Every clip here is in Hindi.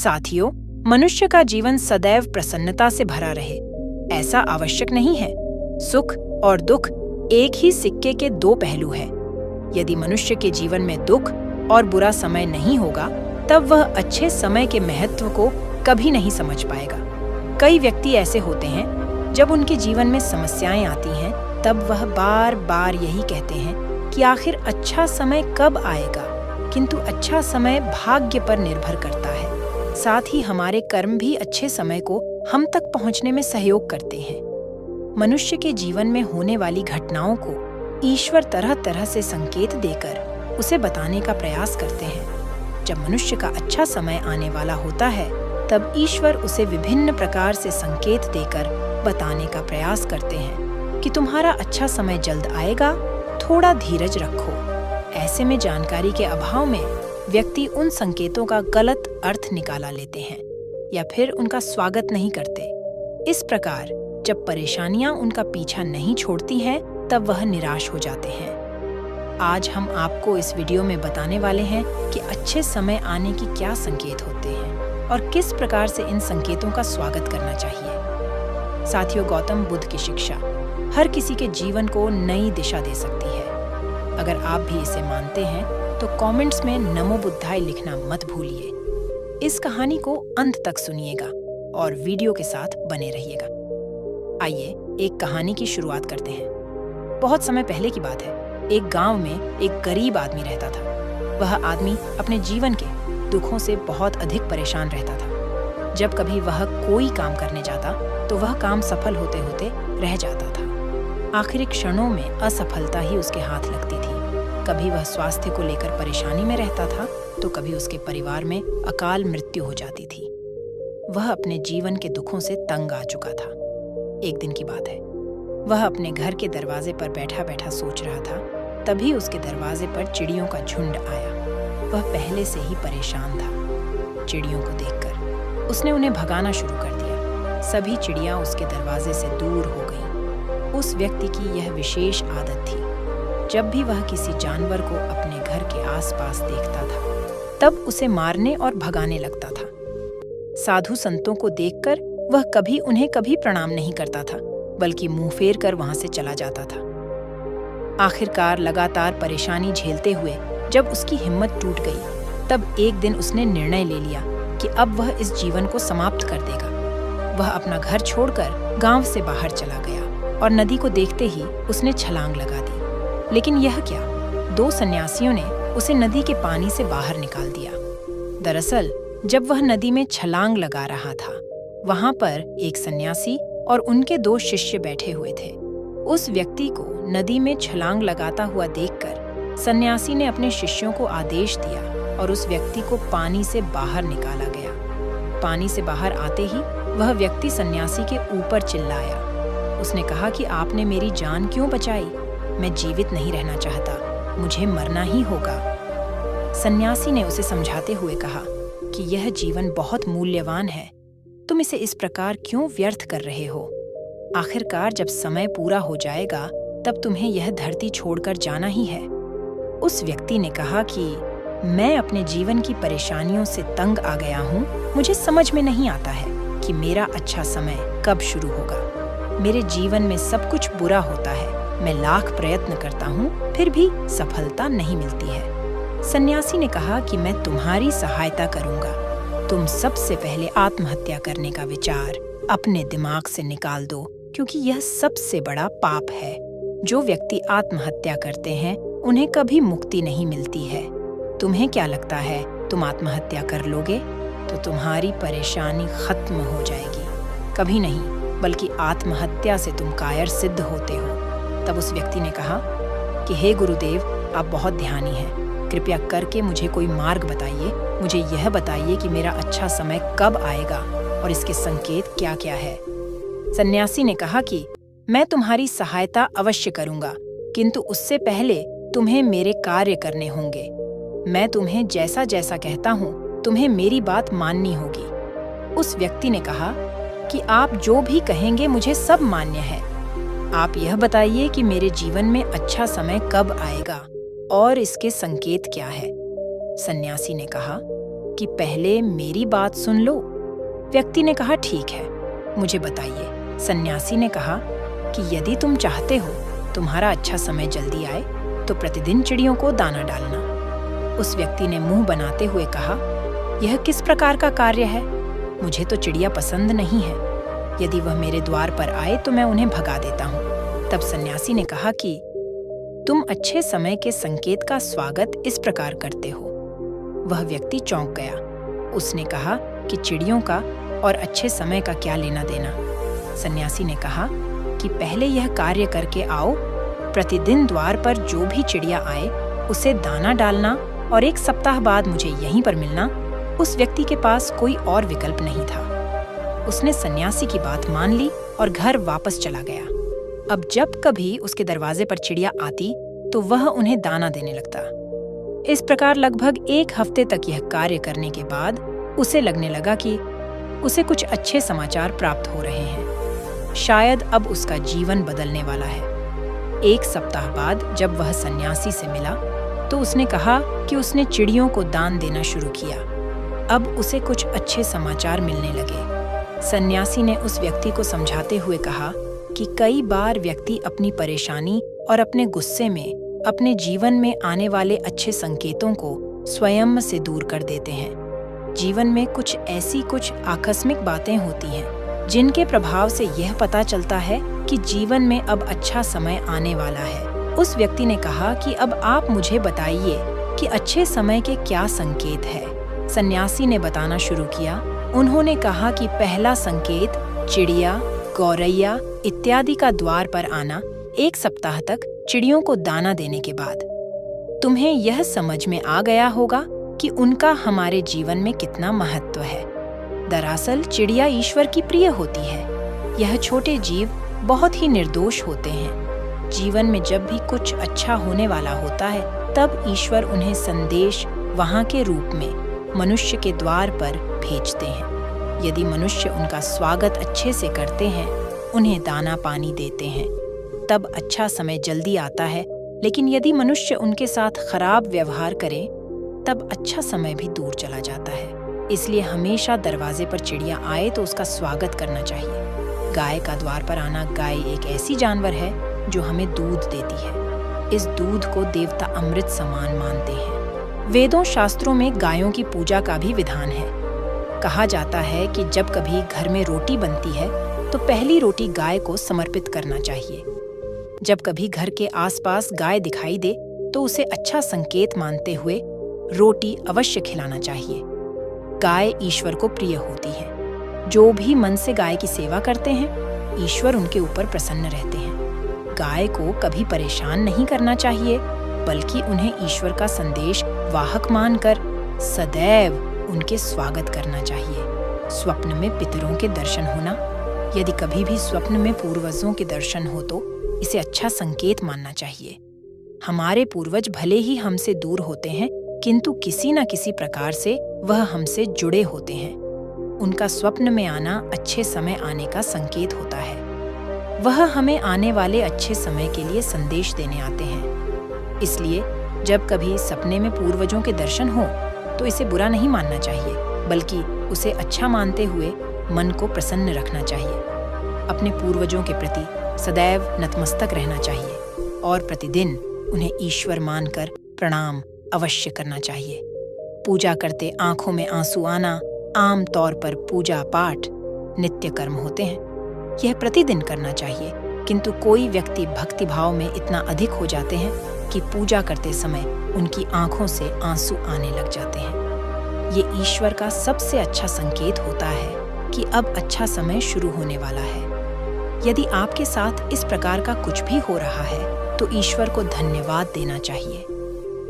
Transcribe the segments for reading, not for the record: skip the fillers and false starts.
साथियों, मनुष्य का जीवन सदैव प्रसन्नता से भरा रहे, ऐसा आवश्यक नहीं है। सुख और दुख एक ही सिक्के के दो पहलू हैं। यदि मनुष्य के जीवन में दुख और बुरा समय नहीं होगा, तब वह अच्छे समय के महत्व को कभी नहीं समझ पाएगा। कई व्यक्ति ऐसे होते हैं, जब उनके जीवन में समस्याएं आती हैं, तब वह बार बार यही कहते हैं कि आखिर अच्छा समय कब आएगा। किंतु अच्छा समय भाग्य पर निर्भर करता है। साथ ही हमारे कर्म भी अच्छे समय को हम तक पहुंचने में सहयोग करते हैं। मनुष्य के जीवन में होने वाली घटनाओं को ईश्वर तरह तरह से संकेत देकर उसे बताने का प्रयास करते हैं। जब मनुष्य का अच्छा समय आने वाला होता है, तब ईश्वर उसे विभिन्न प्रकार से संकेत देकर बताने का प्रयास करते हैं कि तुम्हारा अच्छा समय जल्द आएगा, थोड़ा धीरज रखो। ऐसे में जानकारी के अभाव में व्यक्ति उन संकेतों का गलत अर्थ निकाला लेते हैं या फिर उनका स्वागत नहीं करते। इस प्रकार जब परेशानियां उनका पीछा नहीं छोड़ती हैं, तब वह निराश हो जाते हैं। आज हम आपको इस वीडियो में बताने वाले हैं कि अच्छे समय आने की क्या संकेत होते हैं और किस प्रकार से इन संकेतों का स्वागत करना चाहिए। साथियों, गौतम बुद्ध की शिक्षा हर किसी के जीवन को नई दिशा दे सकती है। अगर आप भी इसे मानते हैं तो कमेंट्स में नमो बुद्धाय लिखना मत भूलिए। इस कहानी को अंत तक सुनिएगा और वीडियो के साथ बने रहिएगा। आइए एक कहानी की शुरुआत करते हैं। बहुत समय पहले की बात है। एक गांव में एक गरीब आदमी रहता था। वह आदमी अपने जीवन के दुखों से बहुत अधिक परेशान रहता था। जब कभी वह कोई काम करने जाता तो वह काम सफल होते होते रह जाता था। आखिरी क्षणों में असफलता ही उसके हाथ लगती थी। कभी वह स्वास्थ्य को लेकर परेशानी में रहता था तो कभी उसके परिवार में अकाल मृत्यु हो जाती थी। वह अपने जीवन के दुखों से तंग आ चुका था। एक दिन की बात है, वह अपने घर के दरवाजे पर बैठा बैठा सोच रहा था। तभी उसके दरवाजे पर चिड़ियों का झुंड आया। वह पहले से ही परेशान था। चिड़ियों को देखकर उसने उन्हें भगाना शुरू कर दिया। सभी चिड़ियां उसके दरवाजे से दूर हो गईं। उस व्यक्ति की यह विशेष आदत थी। जब भी वह किसी जानवर को अपने घर के आसपास देखता था, तब उसे मारने और भगाने लगता था। साधु संतों को देखकर वह कभी उन्हें कभी प्रणाम नहीं करता था, बल्कि मुंह फेर कर वहां से चला जाता था। आखिरकार लगातार परेशानी झेलते हुए जब उसकी हिम्मत टूट गई, तब एक दिन उसने निर्णय ले लिया कि अब वह इस जीवन को समाप्त कर देगा। वह अपना घर छोड़कर गांव से बाहर चला गया और नदी को देखते ही उसने छलांग लगा दी। लेकिन यह क्या, दो सन्यासियों ने उसे नदी के पानी से बाहर निकाल दिया। दरअसल जब वह नदी में छलांग लगा रहा था, वहां पर एक सन्यासी और उनके दो शिष्य बैठे हुए थे। उस व्यक्ति को नदी में छलांग लगाता हुआ देखकर सन्यासी ने अपने शिष्यों को आदेश दिया और उस व्यक्ति को पानी से बाहर निकाला गया। पानी से बाहर आते ही वह व्यक्ति सन्यासी के ऊपर चिल्लाया। उसने कहा कि आपने मेरी जान क्यों बचाई? मैं जीवित नहीं रहना चाहता, मुझे मरना ही होगा। सन्यासी ने उसे समझाते हुए कहा कि यह जीवन बहुत मूल्यवान है, तुम इसे इस प्रकार क्यों व्यर्थ कर रहे हो? आखिरकार जब समय पूरा हो जाएगा, तब तुम्हें यह धरती छोड़कर जाना ही है। उस व्यक्ति ने कहा कि मैं अपने जीवन की परेशानियों से तंग आ गया हूँ। मुझे समझ में नहीं आता है कि मेरा अच्छा समय कब शुरू होगा। मेरे जीवन में सब कुछ बुरा होता है। मैं लाख प्रयत्न करता हूँ, फिर भी सफलता नहीं मिलती है। सन्यासी ने कहा कि मैं तुम्हारी सहायता करूँगा। तुम सबसे पहले आत्महत्या करने का विचार अपने दिमाग से निकाल दो, क्योंकि यह सबसे बड़ा पाप है। जो व्यक्ति आत्महत्या करते हैं, उन्हें कभी मुक्ति नहीं मिलती है। तुम्हें क्या लगता है, तुम आत्महत्या कर लोगे तो तुम्हारी परेशानी खत्म हो जाएगी? कभी नहीं, बल्कि आत्महत्या से तुम कायर सिद्ध होते हो। तब उस व्यक्ति ने कहा कि हे गुरुदेव, आप बहुत ध्यानी हैं। कृपया करके मुझे कोई मार्ग बताइए। मुझे यह बताइए कि मेरा अच्छा समय कब आएगा और इसके संकेत क्या क्या है। सन्यासी ने कहा कि मैं तुम्हारी सहायता अवश्य करूंगा, किंतु उससे पहले तुम्हें मेरे कार्य करने होंगे। मैं तुम्हें जैसा जैसा कहता हूँ, तुम्हें मेरी बात माननी होगी। उस व्यक्ति ने कहा कि आप जो भी कहेंगे मुझे सब मान्य है। आप यह बताइए कि मेरे जीवन में अच्छा समय कब आएगा और इसके संकेत क्या है। सन्यासी ने कहा कि पहले मेरी बात सुन लो। व्यक्ति ने कहा, ठीक है, मुझे बताइए। सन्यासी ने कहा कि यदि तुम चाहते हो तुम्हारा अच्छा समय जल्दी आए तो प्रतिदिन चिड़ियों को दाना डालना। उस व्यक्ति ने मुंह बनाते हुए कहा, यह किस प्रकार का कार्य है? मुझे तो चिड़िया पसंद नहीं है। यदि वह मेरे द्वार पर आए तो मैं उन्हें भगा देता हूँ। तब सन्यासी ने कहा कि तुम अच्छे समय के संकेत का स्वागत इस प्रकार करते हो। वह व्यक्ति चौंक गया। उसने कहा कि चिड़ियों का और अच्छे समय का क्या लेना देना। सन्यासी ने कहा कि पहले यह कार्य करके आओ, प्रतिदिन द्वार पर जो भी चिड़िया आए उसे दाना डालना और 1 सप्ताह बाद मुझे यहीं पर मिलना। उस व्यक्ति के पास कोई और विकल्प नहीं था। उसने सन्यासी की बात मान ली और घर वापस चला गया। अब जब कभी उसके दरवाजे पर चिड़िया आती तो वह उन्हें दाना देने लगता। इस प्रकार लगभग 1 हफ्ते तक यह कार्य करने के बाद उसे लगने लगा कि उसे कुछ अच्छे समाचार प्राप्त हो रहे हैं। शायद अब उसका जीवन बदलने वाला है। 1 सप्ताह बाद जब वह सन्यासी से मिला तो उसने कहा कि उसने चिड़ियों को दान देना शुरू किया। अब उसे कुछ अच्छे समाचार मिलने लगे। सन्यासी ने उस व्यक्ति को समझाते हुए कहा कि कई बार व्यक्ति अपनी परेशानी और अपने गुस्से में अपने जीवन में आने वाले अच्छे संकेतों को स्वयं से दूर कर देते हैं। जीवन में कुछ आकस्मिक बातें होती हैं जिनके प्रभाव से यह पता चलता है कि जीवन में अब अच्छा समय आने वाला है। उस व्यक्ति ने कहा कि अब आप मुझे बताइए कि अच्छे समय के क्या संकेत है। सन्यासी ने बताना शुरू किया। उन्होंने कहा कि पहला संकेत चिड़िया, गौरैया इत्यादि का द्वार पर आना 1 सप्ताह तक चिड़ियों को दाना देने के बाद। तुम्हें यह समझ में आ गया होगा कि उनका हमारे जीवन में कितना महत्व है। दरअसल चिड़िया ईश्वर की प्रिय होती है। यह छोटे जीव बहुत ही निर्दोष होते हैं। जीवन में जब भी कुछ अच्छा होने वाला होता है तब ईश्वर उन्हें संदेश वहां के रूप में मनुष्य के द्वार पर भेजते हैं। यदि मनुष्य उनका स्वागत अच्छे से करते हैं, उन्हें दाना पानी देते हैं, तब अच्छा समय जल्दी आता है। लेकिन यदि मनुष्य उनके साथ खराब व्यवहार करे तब अच्छा समय भी दूर चला जाता है। इसलिए हमेशा दरवाजे पर चिड़िया आए तो उसका स्वागत करना चाहिए। गाय का द्वार पर आना। गाय एक ऐसी जानवर है जो हमें दूध देती है। इस दूध को देवता अमृत समान मानते हैं। वेदों शास्त्रों में गायों की पूजा का भी विधान है। कहा जाता है कि जब कभी घर में रोटी बनती है तो पहली रोटी गाय को समर्पित करना चाहिए। जब कभी घर के आसपास गाय दिखाई दे तो उसे अच्छा संकेत मानते हुए रोटी अवश्य खिलाना चाहिए। गाय ईश्वर को प्रिय होती है। जो भी मन से गाय की सेवा करते हैं, ईश्वर उनके ऊपर प्रसन्न रहते हैं। गाय को कभी परेशान नहीं करना चाहिए, बल्कि उन्हें ईश्वर का संदेश वाहक मानकर सदैव उनके स्वागत करना चाहिए। स्वप्न में पितरों के दर्शन होना। यदि कभी भी स्वप्न में पूर्वजों के दर्शन हो तो इसे अच्छा संकेत मानना चाहिए। हमारे पूर्वज भले ही हमसे दूर होते हैं, किंतु किसी न किसी प्रकार से वह हमसे जुड़े होते हैं। उनका स्वप्न में आना अच्छे समय आने का संकेत होता है। वह हमें आने वाले अच्छे समय के लिए संदेश देने आते हैं। इसलिए जब कभी सपने में पूर्वजों के दर्शन हो तो इसे बुरा नहीं मानना चाहिए, बल्कि उसे अच्छा मानते हुए मन को प्रसन्न रखना चाहिए। अपने पूर्वजों के प्रति सदैव नतमस्तक रहना चाहिए और प्रतिदिन उन्हें ईश्वर मानकर प्रणाम अवश्य करना चाहिए। पूजा करते आंखों में आंसू आना आम तौर पर पूजा पाठ नित्य कर्म होते हैं। यह प्रतिदिन करना चाहिए, किंतु कोई व्यक्ति भक्ति भाव में इतना अधिक हो जाते हैं कि पूजा करते समय उनकी आंखों से आंसू आने लग जाते हैं। ये ईश्वर का सबसे अच्छा संकेत होता है कि अब अच्छा समय शुरू होने वाला है। यदि आपके साथ इस प्रकार का कुछ भी हो रहा है तो ईश्वर को धन्यवाद देना चाहिए।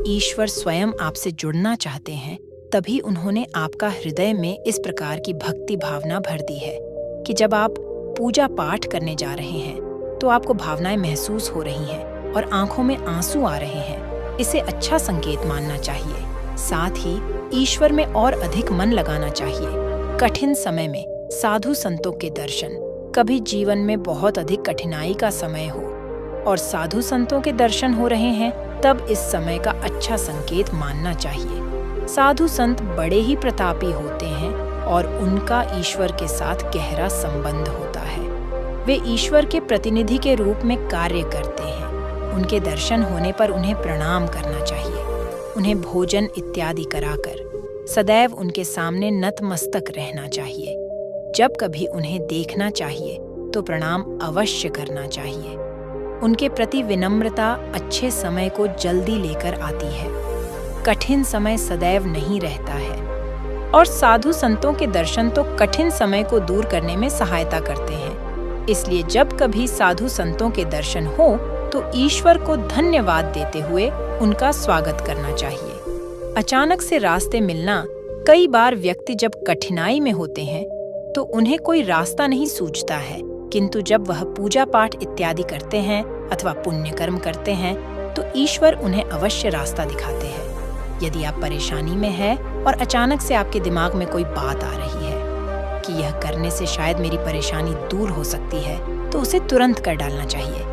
ईश्वर स्वयं आपसे जुड़ना चाहते हैं, तभी उन्होंने आपका हृदय में इस प्रकार की भक्ति भावना भर दी है कि जब आप पूजा पाठ करने जा रहे हैं तो आपको भावनाएं महसूस हो रही हैं और आंखों में आंसू आ रहे हैं। इसे अच्छा संकेत मानना चाहिए। साथ ही ईश्वर में और अधिक मन लगाना चाहिए। कठिन समय में साधु संतों के दर्शन। कभी जीवन में बहुत अधिक कठिनाई का समय हो और साधु संतों के दर्शन हो रहे हैं, तब इस समय का अच्छा संकेत मानना चाहिए। साधु संत बड़े ही प्रतापी होते हैं और उनका ईश्वर के साथ गहरा संबंध होता है। वे ईश्वर के प्रतिनिधि के रूप में कार्य करते हैं। उनके दर्शन होने पर उन्हें प्रणाम करना चाहिए। उन्हें भोजन इत्यादि कराकर सदैव उनके सामने नतमस्तक रहना चाहिए। जब कभी उन्हें देखना चाहिए तो प्रणाम अवश्य करना चाहिए। उनके प्रति विनम्रता अच्छे समय को जल्दी लेकर आती है। कठिन समय सदैव नहीं रहता है और साधु संतों के दर्शन तो कठिन समय को दूर करने में सहायता करते हैं। इसलिए जब कभी साधु संतों के दर्शन हो तो ईश्वर को धन्यवाद देते हुए उनका स्वागत करना चाहिए। अचानक से रास्ते मिलना, कई बार व्यक्ति जब कठिनाई में होते हैं तो उन्हें कोई रास्ता नहीं सूझता है, किंतु जब वह पूजा पाठ इत्यादि करते हैं अथवा पुण्य कर्म करते हैं तो ईश्वर उन्हें अवश्य रास्ता दिखाते हैं। यदि आप परेशानी में हैं और अचानक से आपके दिमाग में कोई बात आ रही है कि यह करने से शायद मेरी परेशानी दूर हो सकती है, तो उसे तुरंत कर डालना चाहिए,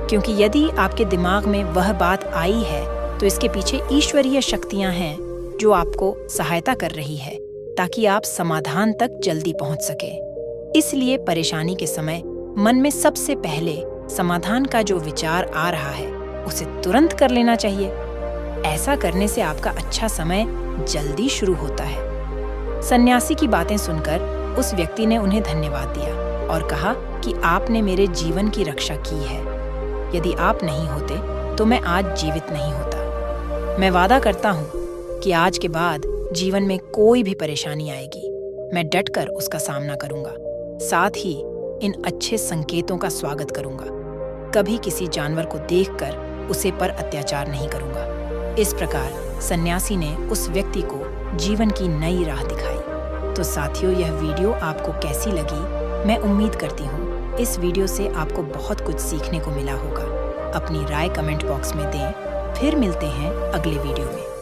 क्योंकि यदि आपके दिमाग में वह बात आई है तो इसके पीछे ईश्वरीय शक्तियां हैं जो आपको सहायता कर रही है ताकि आप समाधान तक जल्दी पहुंच सके। इसलिए परेशानी के समय मन में सबसे पहले समाधान का जो विचार आ रहा है उसे तुरंत कर लेना चाहिए। ऐसा करने से आपका अच्छा समय जल्दी शुरू होता है। सन्यासी की बातें सुनकर उस व्यक्ति ने उन्हें धन्यवाद दिया और कहा कि आपने मेरे जीवन की रक्षा की है। यदि आप नहीं होते तो मैं आज जीवित नहीं होता। मैं वादा करता हूँ कि आज के बाद जीवन में कोई भी परेशानी आएगी, मैं डटकर उसका सामना करूंगा। साथ ही इन अच्छे संकेतों का स्वागत करूंगा। कभी किसी जानवर को देखकर उसे पर अत्याचार नहीं करूंगा। इस प्रकार सन्यासी ने उस व्यक्ति को जीवन की नई राह दिखाई। तो साथियों, यह वीडियो आपको कैसी लगी? मैं उम्मीद करती हूँ इस वीडियो से आपको बहुत कुछ सीखने को मिला होगा। अपनी राय कमेंट बॉक्स में दें। फिर मिलते हैं अगले वीडियो में।